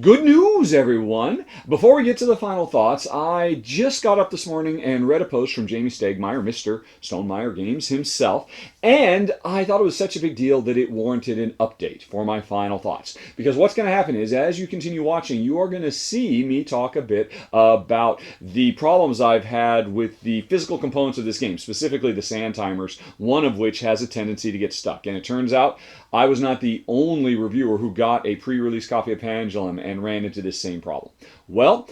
Good news, everyone! Before we get to the final thoughts, I just got up this morning and read a post from Jamie Stegmaier, Mr. Stonemaier Games himself, and I thought it was such a big deal that it warranted an update for my final thoughts. Because what's going to happen is, as you continue watching, you are going to see me talk a bit about the problems I've had with the physical components of this game, specifically the sand timers, one of which has a tendency to get stuck. And it turns out I was not the only reviewer who got a pre-release copy of Pendulum and ran into this same problem. Well,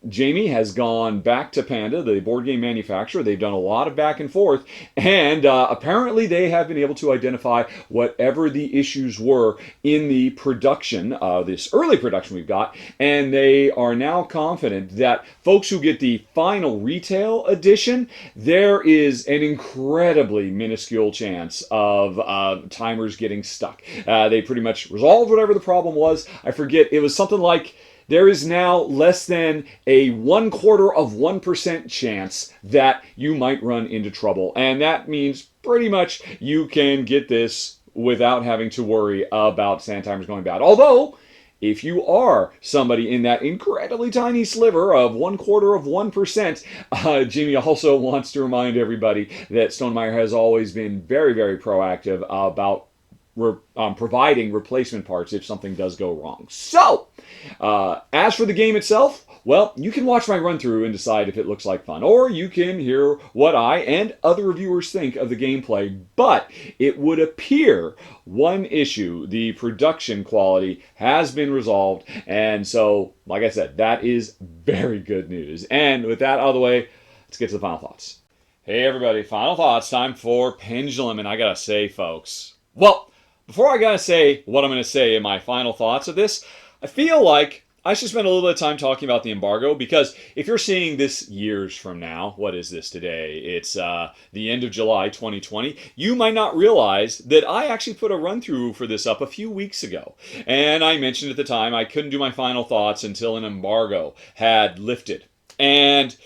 Jamie has gone back to Panda, the board game manufacturer. They've done a lot of back and forth, and apparently they have been able to identify whatever the issues were in the production, this early production we've got, and they are now confident that folks who get the final retail edition, there is an incredibly minuscule chance of timers getting stuck. They pretty much resolved whatever the problem was. I forget, it was something like there is now less than a 1/4% chance that you might run into trouble. And that means pretty much you can get this without having to worry about sand timers going bad. Although, if you are somebody in that incredibly tiny sliver of 1/4%, Jimmy also wants to remind everybody that Stonemaier has always been very, very proactive about providing replacement parts if something does go wrong. So, as for the game itself, well, you can watch my run-through and decide if it looks like fun, or you can hear what I and other reviewers think of the gameplay, but it would appear one issue, the production quality, has been resolved, and so, like I said, that is very good news. And with that out of the way, let's get to the final thoughts. Hey everybody, final thoughts, time for Pendulum, and I gotta say, folks, well, before I gotta say what I'm gonna say in my final thoughts of this, I feel like I should spend a little bit of time talking about the embargo, because if you're seeing this years from now, what is this today? It's the end of July 2020. You might not realize that I actually put a run-through for this up a few weeks ago. And I mentioned at the time I couldn't do my final thoughts until an embargo had lifted. And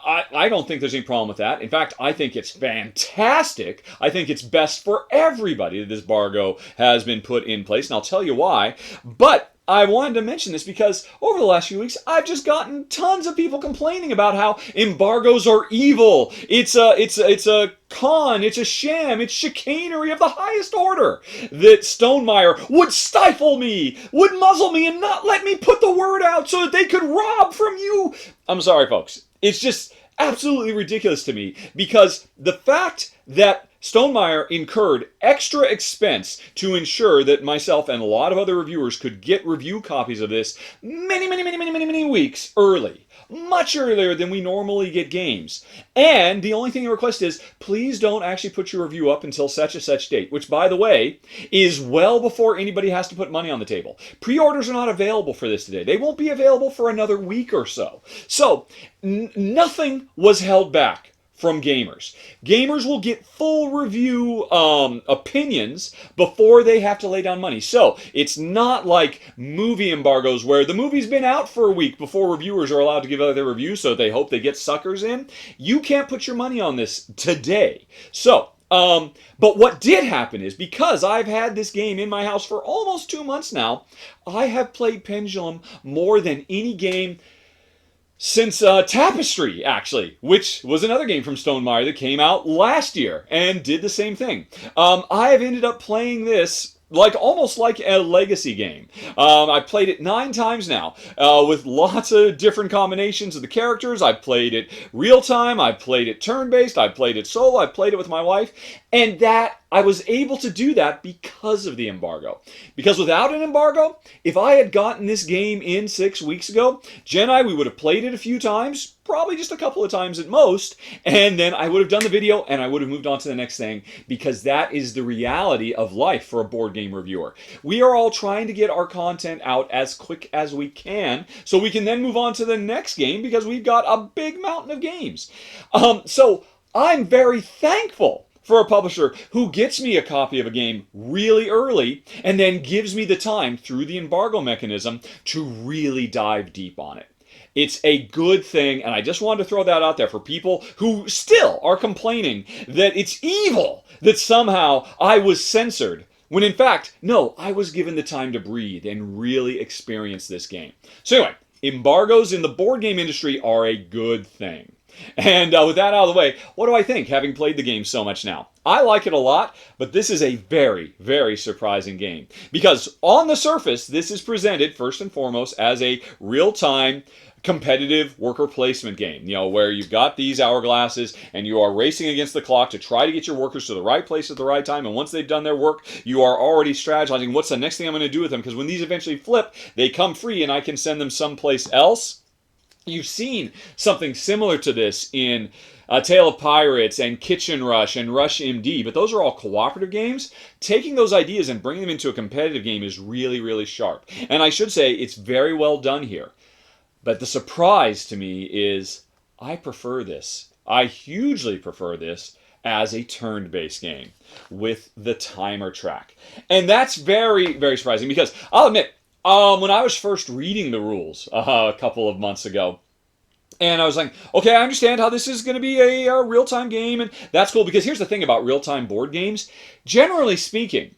I don't think there's any problem with that. In fact, I think it's fantastic. I think it's best for everybody that this embargo has been put in place, and I'll tell you why. But I wanted to mention this because over the last few weeks, I've just gotten tons of people complaining about how embargoes are evil. It's a con, it's a sham, it's chicanery of the highest order. That Stonemaier would stifle me, would muzzle me, and not let me put the word out so that they could rob from you. I'm sorry, folks. It's just absolutely ridiculous to me, because the fact that Stonemaier incurred extra expense to ensure that myself and a lot of other reviewers could get review copies of this many weeks early. Much earlier than we normally get games. And the only thing I request is, please don't actually put your review up until such and such date, which, by the way, is well before anybody has to put money on the table. Pre-orders are not available for this today. They won't be available for another week or so. So, nothing was held back from gamers. Gamers will get full review opinions before they have to lay down money. So it's not like movie embargoes where the movie's been out for a week before reviewers are allowed to give out their reviews, so they hope they get suckers in. You can't put your money on this today. So, but what did happen is, because I've had this game in my house for almost 2 months now, I have played Pendulum more than any game since Tapestry, actually, which was another game from Stonemaier that came out last year and did the same thing. I have ended up playing this almost like a legacy game. I've played it 9 times now, with lots of different combinations of the characters. I've played it real time, I've played it turn-based, I've played it solo, I've played it with my wife, and that I was able to do that because of the embargo. Because without an embargo, if I had gotten this game in 6 weeks ago, Jen and I, we would have played it a few times, probably just a couple of times at most, and then I would have done the video and I would have moved on to the next thing, because that is the reality of life for a board game reviewer. We are all trying to get our content out as quick as we can so we can then move on to the next game, because we've got a big mountain of games. So I'm very thankful for a publisher who gets me a copy of a game really early and then gives me the time through the embargo mechanism to really dive deep on it. It's a good thing, and I just wanted to throw that out there for people who still are complaining that it's evil that somehow I was censored When in fact, no, I was given the time to breathe and really experience this game. So anyway, embargoes in the board game industry are a good thing. And with that out of the way, what do I think, having played the game so much now? I like it a lot, but this is a very, very surprising game. Because on the surface, this is presented, first and foremost, as a real-time competitive worker placement game, where you've got these hourglasses and you are racing against the clock to try to get your workers to the right place at the right time, and once they've done their work, you are already strategizing what's the next thing I'm going to do with them, because when these eventually flip, they come free and I can send them someplace else. You've seen something similar to this in Tale of Pirates and Kitchen Rush and Rush MD, but those are all cooperative games. Taking those ideas and bringing them into a competitive game is really, really sharp. And I should say, it's very well done here. But the surprise to me is I prefer this. I hugely prefer this as a turn-based game with the timer track. And that's very, very surprising because I'll admit, when I was first reading the rules a couple of months ago, and I was like, okay, I understand how this is going to be a real-time game, and that's cool, because here's the thing about real-time board games. Generally speaking,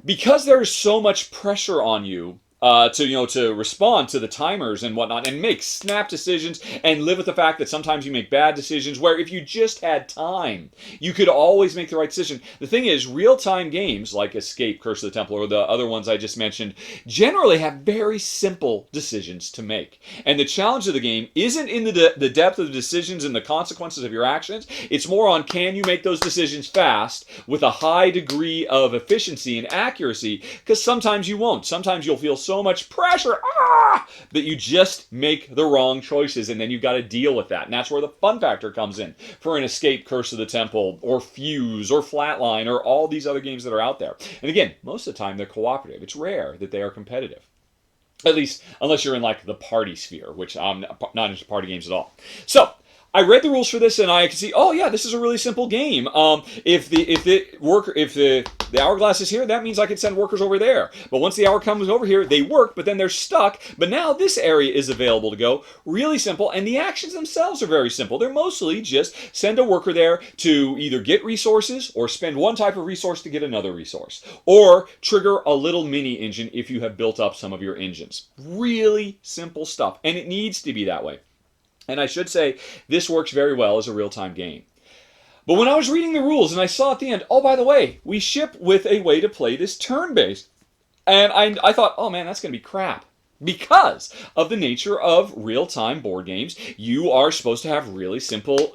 because there's so much pressure on you to respond to the timers and whatnot and make snap decisions and live with the fact that sometimes you make bad decisions, where if you just had time, you could always make the right decision. The thing is, real-time games like Escape, Curse of the Temple, or the other ones I just mentioned, generally have very simple decisions to make. And the challenge of the game isn't in the depth of the decisions and the consequences of your actions. It's more on, can you make those decisions fast with a high degree of efficiency and accuracy, because sometimes you won't. Sometimes you'll feel so much pressure that you just make the wrong choices, and then you've got to deal with that. And that's where the fun factor comes in for an Escape, Curse of the Temple, or Fuse, or Flatline, or all these other games that are out there. And again, most of the time they're cooperative. It's rare that they are competitive. At least, unless you're in like the party sphere, which I'm not into party games at all. So, I read the rules for this and I can see, oh yeah, this is a really simple game. If the hourglass is here, that means I can send workers over there. But once the hour comes over here, they work, but then they're stuck. But now this area is available to go. Really simple, and the actions themselves are very simple. They're mostly just send a worker there to either get resources or spend one type of resource to get another resource, or trigger a little mini engine if you have built up some of your engines. Really simple stuff, and it needs to be that way. And I should say, this works very well as a real-time game. But when I was reading the rules and I saw at the end, oh, by the way, we ship with a way to play this turn-based. And I thought, oh man, that's going to be crap. Because of the nature of real-time board games, you are supposed to have really simple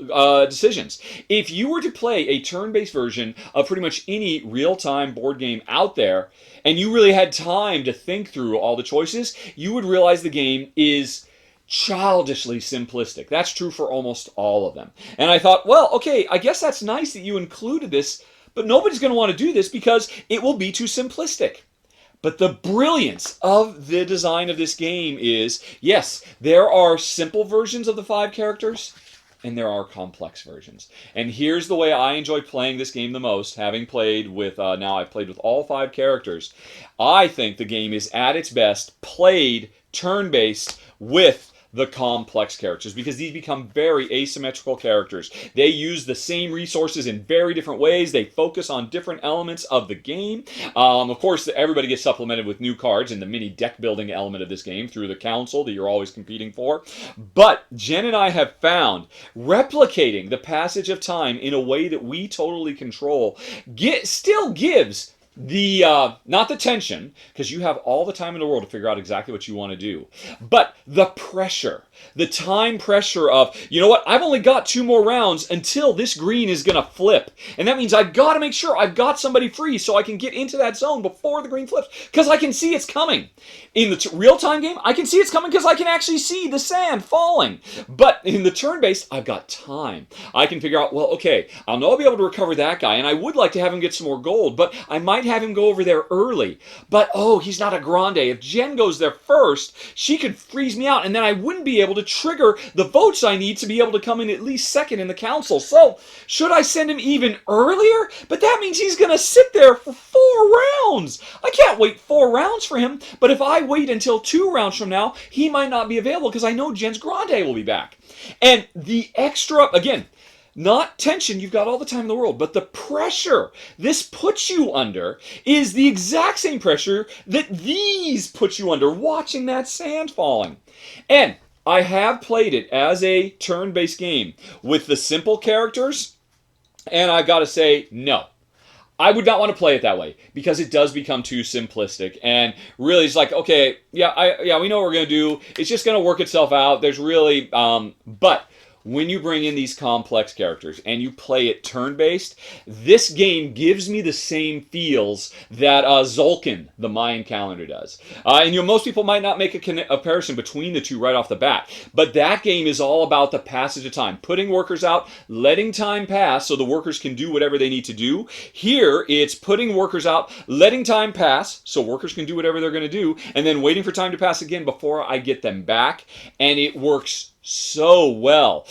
decisions. If you were to play a turn-based version of pretty much any real-time board game out there, and you really had time to think through all the choices, you would realize the game is childishly simplistic. That's true for almost all of them. And I thought, well, okay, I guess that's nice that you included this, but nobody's going to want to do this because it will be too simplistic. But the brilliance of the design of this game is, yes, there are simple versions of the 5 characters, and there are complex versions. And here's the way I enjoy playing this game the most, having played with, now I've played with all 5 characters. I think the game is at its best played turn-based with the complex characters, because these become very asymmetrical characters. They use the same resources in very different ways. They focus on different elements of the game. Of course, everybody gets supplemented with new cards in the mini deck building element of this game through the council that you're always competing for. But Jen and I have found replicating the passage of time in a way that we totally control still gives the not the tension, because you have all the time in the world to figure out exactly what you want to do, but the pressure, the time pressure of, you know what, I've only got 2 more rounds until this green is going to flip, and that means I've got to make sure I've got somebody free so I can get into that zone before the green flips, because I can see it's coming. In the real-time game, I can see it's coming because I can actually see the sand falling. But in the turn-based, I've got time. I can figure out, well, okay, I'll know I'll be able to recover that guy, and I would like to have him get some more gold, but I might have him go over there early. But, oh, he's not a grande. If Jen goes there first, she could freeze me out, and then I wouldn't be able to trigger the votes I need to be able to come in at least second in the council. So, should I send him even earlier? But that means he's going to sit there for 4 rounds. I can't wait 4 rounds for him, but if I wait until 2 rounds from now, he might not be available because I know Jen's grande will be back. And the extra, again, Not tension, you've got all the time in the world, but the pressure this puts you under is the exact same pressure that these put you under, watching that sand falling. And I have played it as a turn-based game with the simple characters, and I've got to say, no. I would not want to play it that way because it does become too simplistic, and really it's like, okay, yeah, we know what we're gonna do. It's just gonna work itself out. There's really, but when you bring in these complex characters and you play it turn-based, this game gives me the same feels that Zolkin, the Mayan calendar, does. And most people might not make a comparison between the two right off the bat, but that game is all about the passage of time, putting workers out, letting time pass so the workers can do whatever they need to do. Here, it's putting workers out, letting time pass so workers can do whatever they're going to do, and then waiting for time to pass again before I get them back, and it works so well.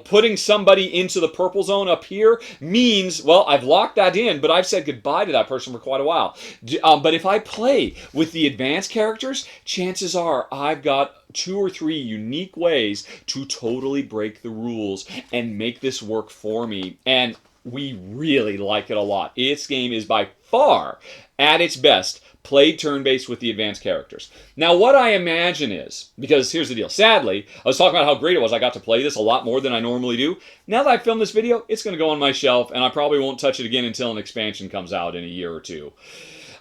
Putting somebody into the purple zone up here means, well, I've locked that in, but I've said goodbye to that person for quite a while. But if I play with the advanced characters, chances are I've got 2 or 3 unique ways to totally break the rules and make this work for me. And we really like it a lot. This game is by far, at its best, played turn-based with the advanced characters. Now, what I imagine is, because here's the deal, sadly, I was talking about how great it was. I got to play this a lot more than I normally do. Now that I filmed this video, it's going to go on my shelf, and I probably won't touch it again until an expansion comes out in a year or two.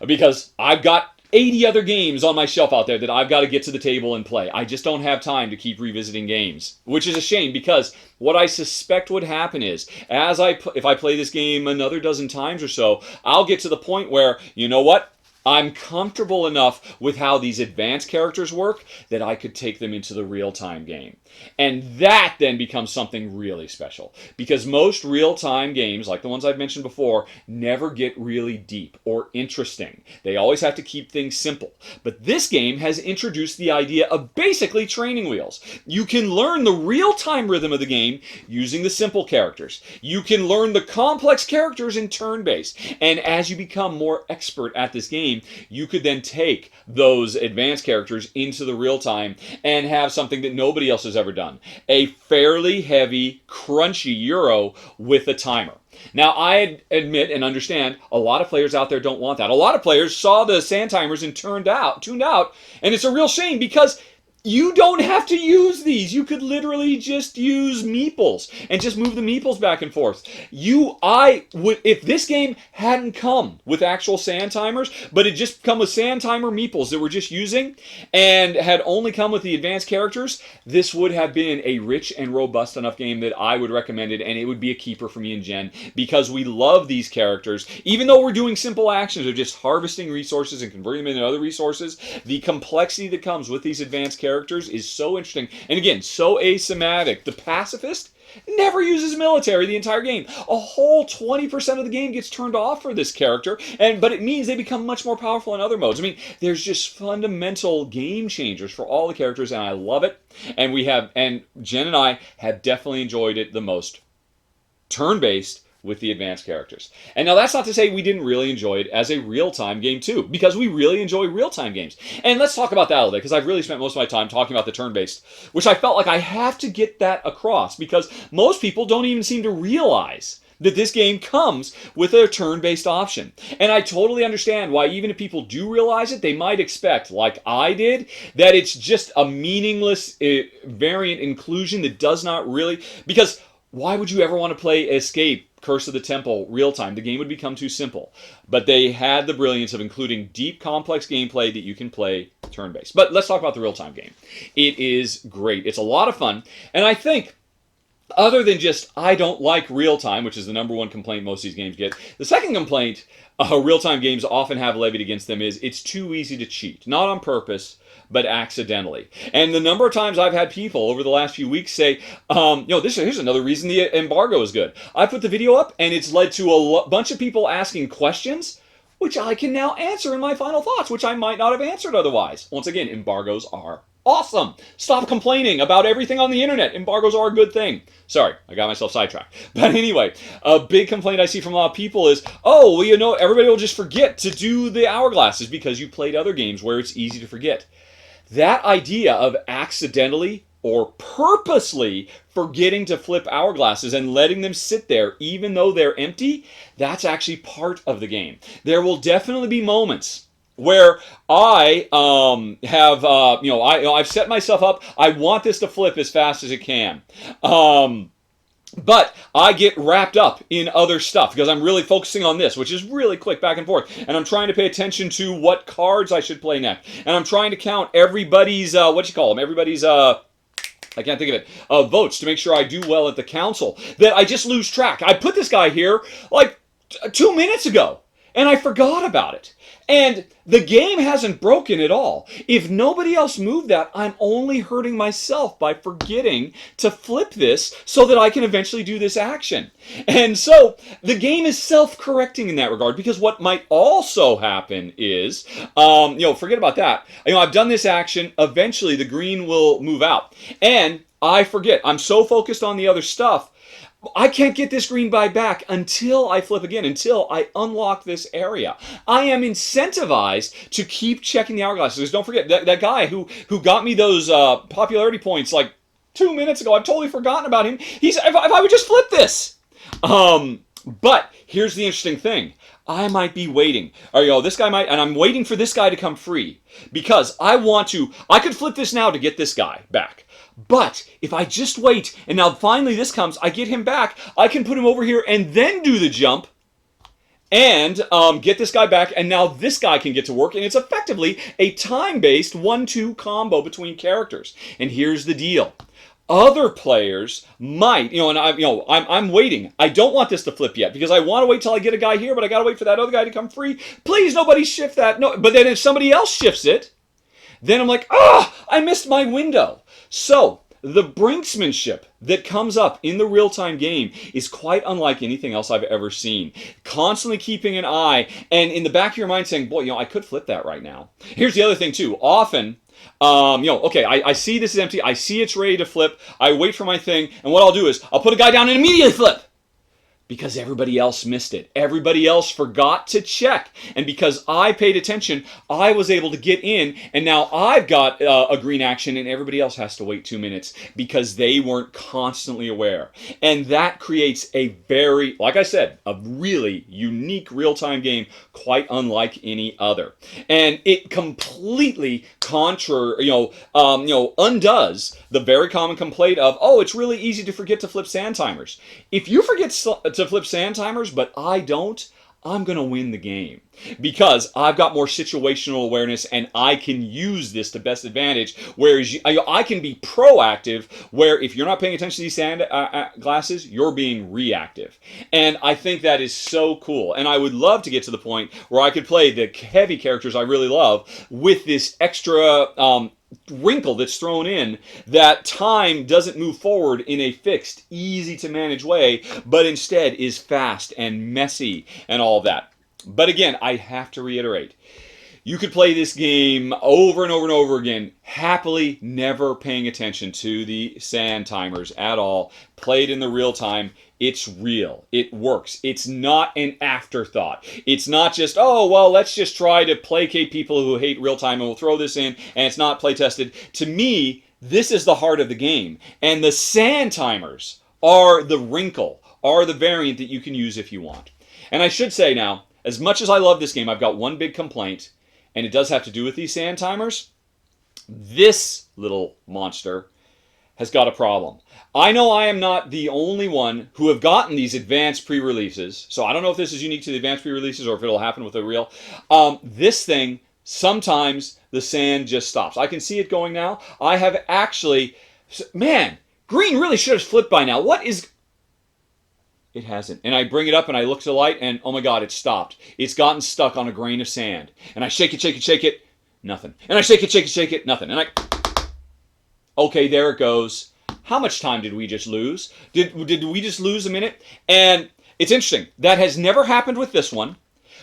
Because I've got 80 other games on my shelf out there that I've got to get to the table and play. I just don't have time to keep revisiting games, which is a shame because what I suspect would happen is, if I play this game another dozen times or so, I'll get to the point where, you know what? I'm comfortable enough with how these advanced characters work that I could take them into the real-time game. And that then becomes something really special. Because most real-time games, like the ones I've mentioned before, never get really deep or interesting. They always have to keep things simple. But this game has introduced the idea of basically training wheels. You can learn the real-time rhythm of the game using the simple characters. You can learn the complex characters in turn-based. And as you become more expert at this game, you could then take those advanced characters into the real time and have something that nobody else has ever done. A fairly heavy, crunchy Euro with a timer. Now, I admit and understand a lot of players out there don't want that. A lot of players saw the sand timers and tuned out, and it's a real shame because you don't have to use these. You could literally just use meeples and just move the meeples back and forth. If this game hadn't come with actual sand timers, but it just come with sand timer meeples that we're just using and had only come with the advanced characters, this would have been a rich and robust enough game that I would recommend it, and it would be a keeper for me and Jen because we love these characters. Even though we're doing simple actions of just harvesting resources and converting them into other resources, the complexity that comes with these advanced characters is so interesting, and again, so asymmetric. The pacifist never uses military the entire game. A whole 20% of the game gets turned off for this character, but it means they become much more powerful in other modes. I mean, there's just fundamental game changers for all the characters, and I love it. And Jen and I have definitely enjoyed it the most turn-based with the advanced characters. And now that's not to say we didn't really enjoy it as a real-time game too, because we really enjoy real-time games. And let's talk about that a little bit, because I've really spent most of my time talking about the turn-based, which I felt like I have to get that across, because most people don't even seem to realize that this game comes with a turn-based option. And I totally understand why even if people do realize it, they might expect, like I did, that it's just a meaningless variant inclusion that does not really... Because why would you ever want to play Escape, Curse of the Temple, real time? The game would become too simple. But they had the brilliance of including deep, complex gameplay that you can play turn-based. But let's talk about the real-time game. It is great. It's a lot of fun. And I think, other than just, I don't like real-time, which is the #1 complaint most of these games get, the second complaint real-time games often have levied against them is it's too easy to cheat. Not on purpose, but accidentally. And the number of times I've had people over the last few weeks say, here's another reason the embargo is good. I put the video up, and it's led to a bunch of people asking questions, which I can now answer in my final thoughts, which I might not have answered otherwise. Once again, embargoes are awesome. Stop complaining about everything on the internet. Embargoes are a good thing. Sorry, I got myself sidetracked. But anyway, a big complaint I see from a lot of people is, everybody will just forget to do the hourglasses because you played other games where it's easy to forget. That idea of accidentally or purposely forgetting to flip hourglasses and letting them sit there even though they're empty, that's actually part of the game. There will definitely be moments where I I've set myself up. I want this to flip as fast as it can. But I get wrapped up in other stuff because I'm really focusing on this, which is really quick back and forth. And I'm trying to pay attention to what cards I should play next. And I'm trying to count everybody's, everybody's, I can't think of it, votes to make sure I do well at the council. That I just lose track. I put this guy here like 2 minutes ago, and I forgot about it. And the game hasn't broken at all. If nobody else moved that, I'm only hurting myself by forgetting to flip this so that I can eventually do this action. And so the game is self-correcting in that regard, because what might also happen is, forget about that. I've done this action. Eventually the green will move out. And I forget. I'm so focused on the other stuff, I can't get this green back until I flip again, until I unlock this area. I am incentivized to keep checking the hourglasses. Because don't forget, that guy who got me those popularity points like 2 minutes ago, I've totally forgotten about him. If I would just flip this. But here's the interesting thing. I might be waiting. This guy might, and I'm waiting for this guy to come free. Because I could flip this now to get this guy back. But if I just wait, and now finally this comes, I get him back, I can put him over here and then do the jump and get this guy back, and now this guy can get to work, and it's effectively a time-based 1-2 combo between characters. And here's the deal. Other players might, I'm waiting. I don't want this to flip yet because I want to wait till I get a guy here, but I got to wait for that other guy to come free. Please, nobody shift that. No, but then if somebody else shifts it, then I'm like, I missed my window. So, the brinksmanship that comes up in the real-time game is quite unlike anything else I've ever seen. Constantly keeping an eye, and in the back of your mind saying, boy, I could flip that right now. Here's the other thing, too. Often, I see this is empty, I see it's ready to flip, I wait for my thing, and what I'll do is, I'll put a guy down and immediately flip. Because everybody else missed it. Everybody else forgot to check. And because I paid attention, I was able to get in, and now I've got a green action, and everybody else has to wait 2 minutes because they weren't constantly aware. And that creates a very, like I said, a really unique real-time game, quite unlike any other. And it completely undoes the very common complaint of, it's really easy to forget to flip sand timers. If you forget to flip sand timers, but I don't, I'm going to win the game because I've got more situational awareness and I can use this to best advantage, whereas I can be proactive, where if you're not paying attention to these sand glasses, you're being reactive. And I think that is so cool. And I would love to get to the point where I could play the heavy characters I really love with this extra wrinkle that's thrown in, that time doesn't move forward in a fixed, easy to manage way, but instead is fast and messy and all of that. But again, I have to reiterate, you could play this game over and over and over again, happily never paying attention to the sand timers at all. Played in the real time. It's real. It works. It's not an afterthought. It's not just, let's just try to placate people who hate real time and we'll throw this in, and it's not play tested. To me, this is the heart of the game. And the sand timers are the wrinkle, are the variant that you can use if you want. And I should say now, as much as I love this game, I've got one big complaint, and it does have to do with these sand timers. This little monster has got a problem. I know I am not the only one who have gotten these advanced pre-releases, so I don't know if this is unique to the advanced pre-releases or if it'll happen with the real. This thing, sometimes the sand just stops. I can see it going now. I have actually, man, green really should have flipped by now. What is... It hasn't. And I bring it up and I look to the light and, oh my God, it stopped. It's gotten stuck on a grain of sand. And I shake it, nothing. And I shake it, nothing. And okay, there it goes. How much time did we just lose? Did we just lose a minute? And it's interesting. That has never happened with this one.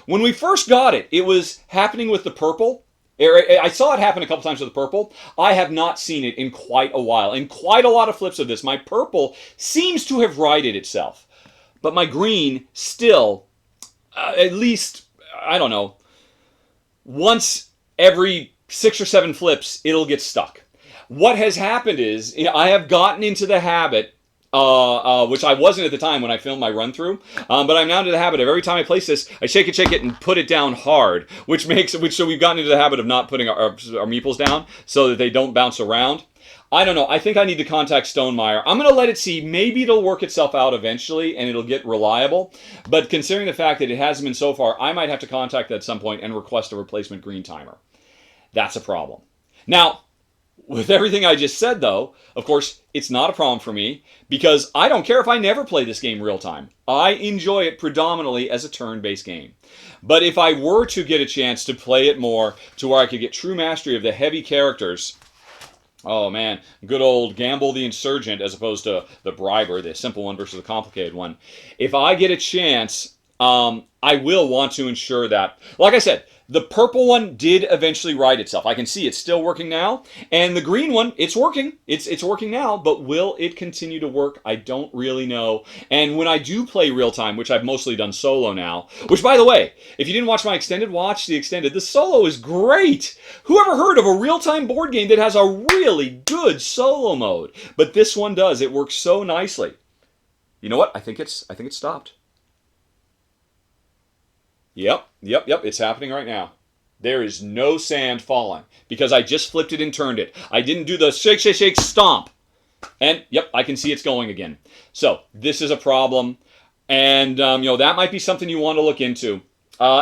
When we first got it, it was happening with the purple. I saw it happen a couple times with the purple. I have not seen it in quite a while. In quite a lot of flips of this, my purple seems to have righted itself. But my green still, at least, I don't know, once every 6 or 7 flips, it'll get stuck. What has happened is I have gotten into the habit, which I wasn't at the time when I filmed my run through, but I'm now into the habit of every time I place this, I shake it, and put it down hard, so we've gotten into the habit of not putting our meeples down so that they don't bounce around. I don't know. I think I need to contact Stonemaier. I'm going to let it see. Maybe it'll work itself out eventually and it'll get reliable. But considering the fact that it hasn't been so far, I might have to contact them at some point and request a replacement green timer. That's a problem. Now, with everything I just said, though, of course, it's not a problem for me because I don't care if I never play this game real time. I enjoy it predominantly as a turn-based game. But if I were to get a chance to play it more to where I could get true mastery of the heavy characters, oh man, good old Gamble the Insurgent as opposed to the Briber, the simple one versus the complicated one. If I get a chance, I will want to ensure that, like I said, the purple one did eventually right itself. I can see it's still working now. And the green one, it's working. It's working now, but will it continue to work? I don't really know. And when I do play real time, which I've mostly done solo now, which by the way, if you didn't watch my extended, watch the extended. The solo is great. Who ever heard of a real-time board game that has a really good solo mode? But this one does. It works so nicely. You know what? I think it's stopped. Yep. It's happening right now. There is no sand falling because I just flipped it and turned it. I didn't do the shake, shake, shake, stomp. And yep, I can see it's going again. So this is a problem. And that might be something you want to look into.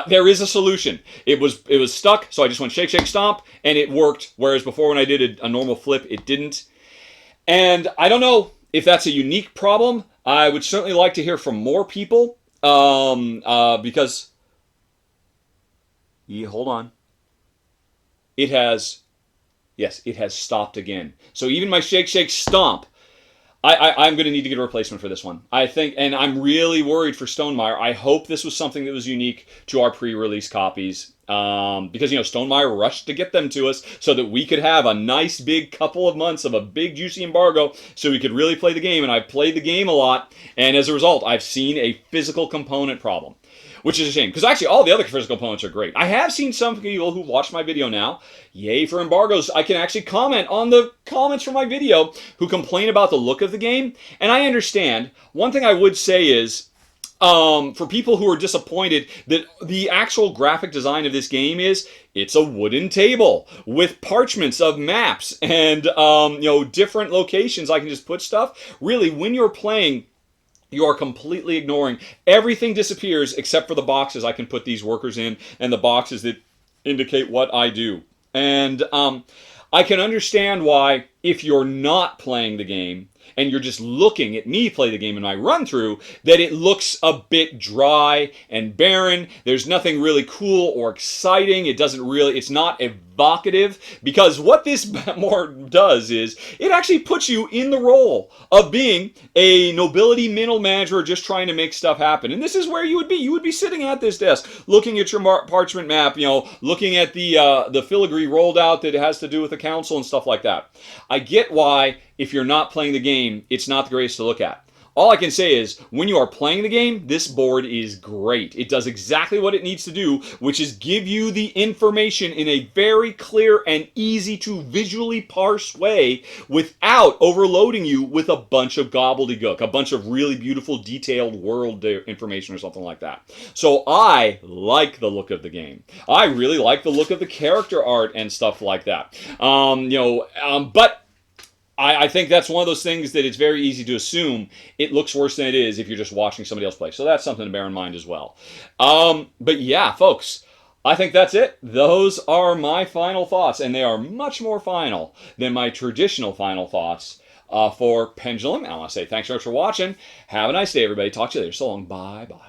There is a solution. It was stuck, so I just went shake, shake, stomp, and it worked. Whereas before when I did a normal flip, it didn't. And I don't know if that's a unique problem. I would certainly like to hear from more people because... hold on. It has stopped again. So even my shake, shake, stomp, I'm going to need to get a replacement for this one. I think, and I'm really worried for Stonemaier. I hope this was something that was unique to our pre-release copies. Because, Stonemaier rushed to get them to us so that we could have a nice big couple of months of a big juicy embargo so we could really play the game. And I've played the game a lot. And as a result, I've seen a physical component problem. Which is a shame, because actually all the other physical components are great. I have seen some people who watch my video now, yay for embargoes, I can actually comment on the comments from my video who complain about the look of the game, and I understand. One thing I would say is, for people who are disappointed that the actual graphic design of this game it's a wooden table with parchments of maps and, different locations I can just put stuff. Really, when you're playing, you are completely ignoring. Everything disappears except for the boxes I can put these workers in and the boxes that indicate what I do. And I can understand why, if you're not playing the game and you're just looking at me play the game in my run-through, that it looks a bit dry and barren. There's nothing really cool or exciting. It's not evocative, because what this more does is it actually puts you in the role of being a nobility middle manager just trying to make stuff happen. And this is where you would be. You would be sitting at this desk looking at your parchment map, looking at the filigree rolled out that has to do with the council and stuff like that. I get why, if you're not playing the game, it's not the greatest to look at. All I can say is, when you are playing the game, this board is great. It does exactly what it needs to do, which is give you the information in a very clear and easy to visually parse way without overloading you with a bunch of gobbledygook, a bunch of really beautiful detailed world information or something like that. So I like the look of the game. I really like the look of the character art and stuff like that. But I think that's one of those things that it's very easy to assume it looks worse than it is if you're just watching somebody else play. So that's something to bear in mind as well. But yeah, folks, I think that's it. Those are my final thoughts, and they are much more final than my traditional final thoughts for Pendulum. I want to say thanks so much for watching. Have a nice day, everybody. Talk to you later. So long. Bye-bye.